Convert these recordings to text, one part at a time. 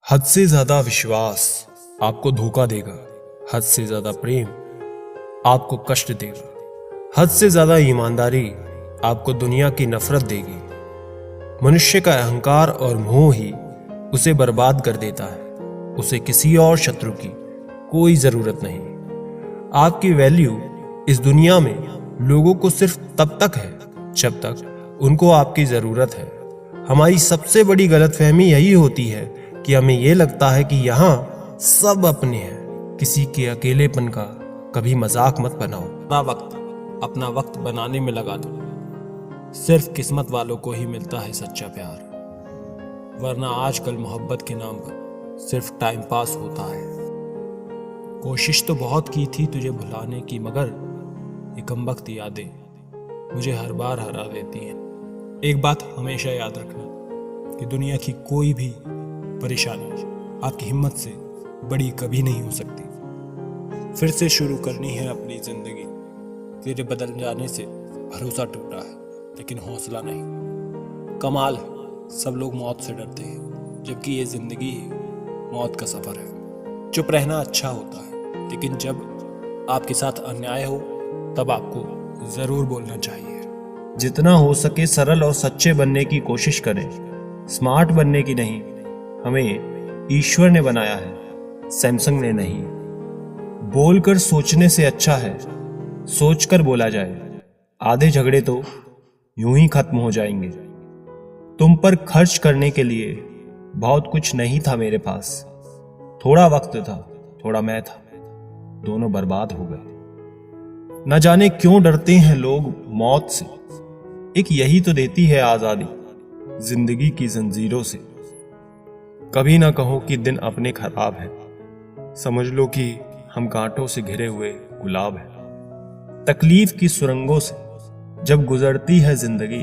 हद से ज्यादा विश्वास आपको धोखा देगा। हद से ज्यादा प्रेम आपको कष्ट देगा। हद से ज्यादा ईमानदारी आपको दुनिया की नफरत देगी। मनुष्य का अहंकार और मोह ही उसे बर्बाद कर देता है। उसे किसी और शत्रु की कोई जरूरत नहीं। आपकी वैल्यू इस दुनिया में लोगों को सिर्फ तब तक है जब तक उनको आपकी जरूरत है। हमारी सबसे बड़ी गलतफहमी यही होती है कि हमें यह लगता है कि यहाँ सब अपने हैं। किसी के अकेलेपन का कभी मजाक मत बनाओ। अपना वक्त बनाने में लगा दो। सिर्फ किस्मत वालों को ही मिलता है सच्चा प्यार, वरना आजकल मोहब्बत के नाम पर सिर्फ टाइम पास होता है। कोशिश तो बहुत की थी तुझे भुलाने की, मगर ये कमबख्त यादें मुझे हर बार हरा देती हैं। एक बात हमेशा याद रखना कि दुनिया की कोई भी परेशानी आपकी हिम्मत से बड़ी कभी नहीं हो सकती। फिर से शुरू करनी है अपनी जिंदगी। तेरे बदल जाने से भरोसा टूटा है लेकिन हौसला नहीं। कमाल है, सब लोग मौत से डरते हैं जबकि ये जिंदगी ही मौत का सफर है। चुप रहना अच्छा होता है, लेकिन जब आपके साथ अन्याय हो तब आपको जरूर बोलना चाहिए। जितना हो सके सरल और सच्चे बनने की कोशिश करें, स्मार्ट बनने की नहीं। हमें ईश्वर ने बनाया है, सैमसंग ने नहीं। बोलकर सोचने से अच्छा है सोचकर बोला जाए। आधे झगड़े तो यूं ही खत्म हो जाएंगे। तुम पर खर्च करने के लिए बहुत कुछ नहीं था मेरे पास। थोड़ा वक्त था, थोड़ा मैं था, दोनों बर्बाद हो गए। न जाने क्यों डरते हैं लोग मौत से। एक यही तो देती है आजादी जिंदगी की जंजीरों से। कभी ना कहो कि दिन अपने खराब है, समझ लो कि हम कांटों से घिरे हुए गुलाब है। तकलीफ की सुरंगों से जब गुजरती है जिंदगी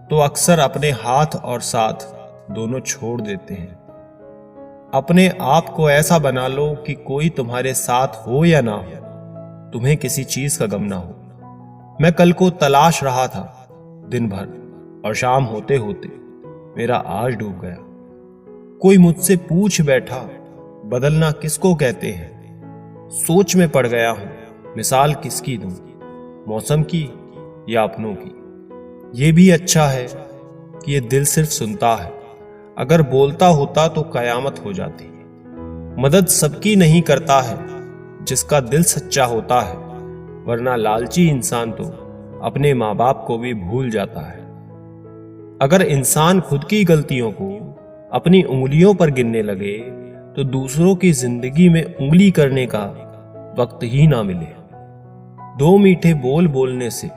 तो अक्सर अपने हाथ और साथ दोनों छोड़ देते हैं। अपने आप को ऐसा बना लो कि कोई तुम्हारे साथ हो या ना हो, तुम्हें किसी चीज का गम ना हो। मैं कल को तलाश रहा था दिन भर और शाम होते होते मेरा आज डूब गया। कोई मुझसे पूछ बैठा बदलना किसको कहते हैं। सोच में पड़ गया हूं मिसाल किसकी दूं, मौसम की या अपनों की। ये भी अच्छा है कि ये दिल सिर्फ सुनता है। अगर बोलता होता तो कयामत हो जाती। मदद सबकी नहीं करता है जिसका दिल सच्चा होता है, वरना लालची इंसान तो अपने माँ बाप को भी भूल जाता है। अगर इंसान खुद की गलतियों को अपनी उंगलियों पर गिनने लगे तो दूसरों की जिंदगी में उंगली करने का वक्त ही ना मिले। दो मीठे बोल बोलने से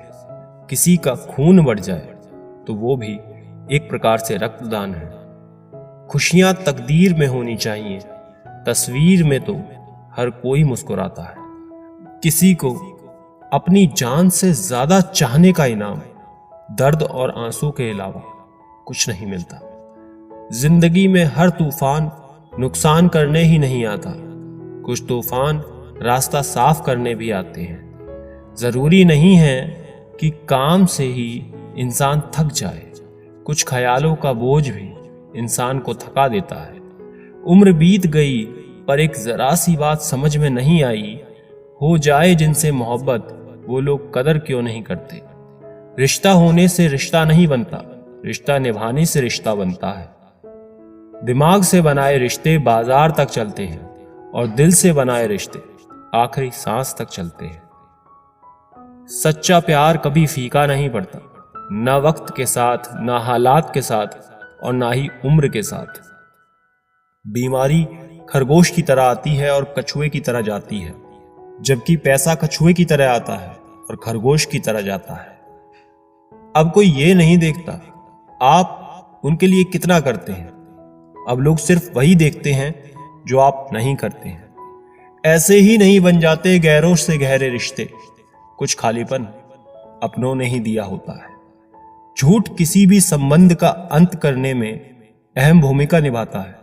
किसी का खून बढ़ जाए तो वो भी एक प्रकार से रक्तदान है। खुशियां तकदीर में होनी चाहिए, तस्वीर में तो हर कोई मुस्कुराता है। किसी को अपनी जान से ज्यादा चाहने का इनाम दर्द और आंसू के अलावा कुछ नहीं मिलता। जिंदगी में हर तूफान नुकसान करने ही नहीं आता, कुछ तूफान रास्ता साफ करने भी आते हैं। जरूरी नहीं है कि काम से ही इंसान थक जाए, कुछ ख्यालों का बोझ भी इंसान को थका देता है। उम्र बीत गई पर एक जरा सी बात समझ में नहीं आई, हो जाए जिनसे मोहब्बत वो लोग कदर क्यों नहीं करते। रिश्ता होने से रिश्ता नहीं बनता, रिश्ता निभाने से रिश्ता बनता है। दिमाग से बनाए रिश्ते बाजार तक चलते हैं और दिल से बनाए रिश्ते आखिरी सांस तक चलते हैं। सच्चा प्यार कभी फीका नहीं पड़ता, ना वक्त के साथ, ना हालात के साथ और ना ही उम्र के साथ। बीमारी खरगोश की तरह आती है और कछुए की तरह जाती है, जबकि पैसा कछुए की तरह आता है और खरगोश की तरह जाता है। अब कोई ये नहीं देखता आप उनके लिए कितना करते हैं। अब लोग सिर्फ वही देखते हैं जो आप नहीं करते हैं। ऐसे ही नहीं बन जाते गैरों से गहरे रिश्ते, कुछ खालीपन अपनों ने ही दिया होता है। झूठ किसी भी संबंध का अंत करने में अहम भूमिका निभाता है।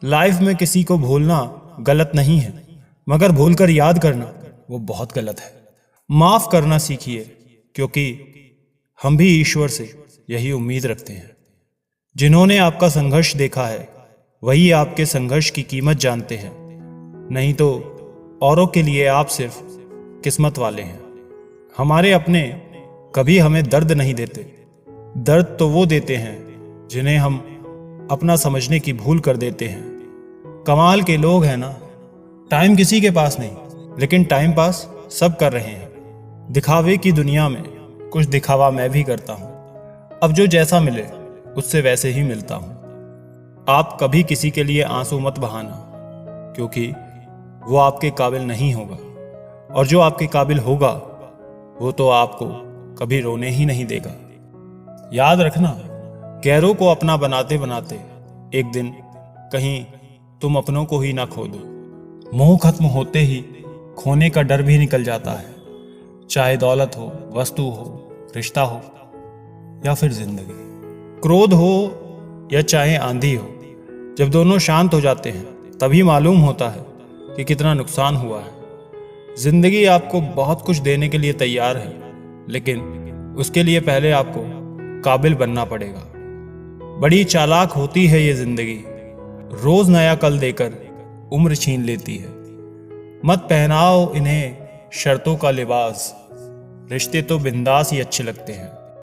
लाइफ में किसी को भूलना गलत नहीं है, मगर भूलकर याद करना वो बहुत गलत है। माफ करना सीखिए, क्योंकि हम भी ईश्वर से यही उम्मीद रखते हैं। जिन्होंने आपका संघर्ष देखा है वही आपके संघर्ष की कीमत जानते हैं, नहीं तो औरों के लिए आप सिर्फ किस्मत वाले हैं। हमारे अपने कभी हमें दर्द नहीं देते, दर्द तो वो देते हैं जिन्हें हम अपना समझने की भूल कर देते हैं। कमाल के लोग हैं ना, टाइम किसी के पास नहीं, लेकिन टाइम पास सब कर रहे हैं। दिखावे की दुनिया में कुछ दिखावा मैं भी करता हूँ, अब जो जैसा मिले उससे वैसे ही मिलता हूँ। आप कभी किसी के लिए आंसू मत बहाना, क्योंकि वो आपके काबिल नहीं होगा, और जो आपके काबिल होगा वो तो आपको कभी रोने ही नहीं देगा। याद रखना, गैरों को अपना बनाते बनाते एक दिन कहीं तुम अपनों को ही ना खो दो। मोह खत्म होते ही खोने का डर भी निकल जाता है, चाहे दौलत हो, वस्तु हो, रिश्ता हो या फिर जिंदगी। क्रोध हो या चाहे आंधी हो, जब दोनों शांत हो जाते हैं तभी मालूम होता है कि कितना नुकसान हुआ है। जिंदगी आपको बहुत कुछ देने के लिए तैयार है, लेकिन उसके लिए पहले आपको काबिल बनना पड़ेगा। बड़ी चालाक होती है ये जिंदगी, रोज नया कल देकर उम्र छीन लेती है। मत पहनाओ इन्हें शर्तों का लिबास, रिश्ते तो बिंदास ही अच्छे लगते हैं।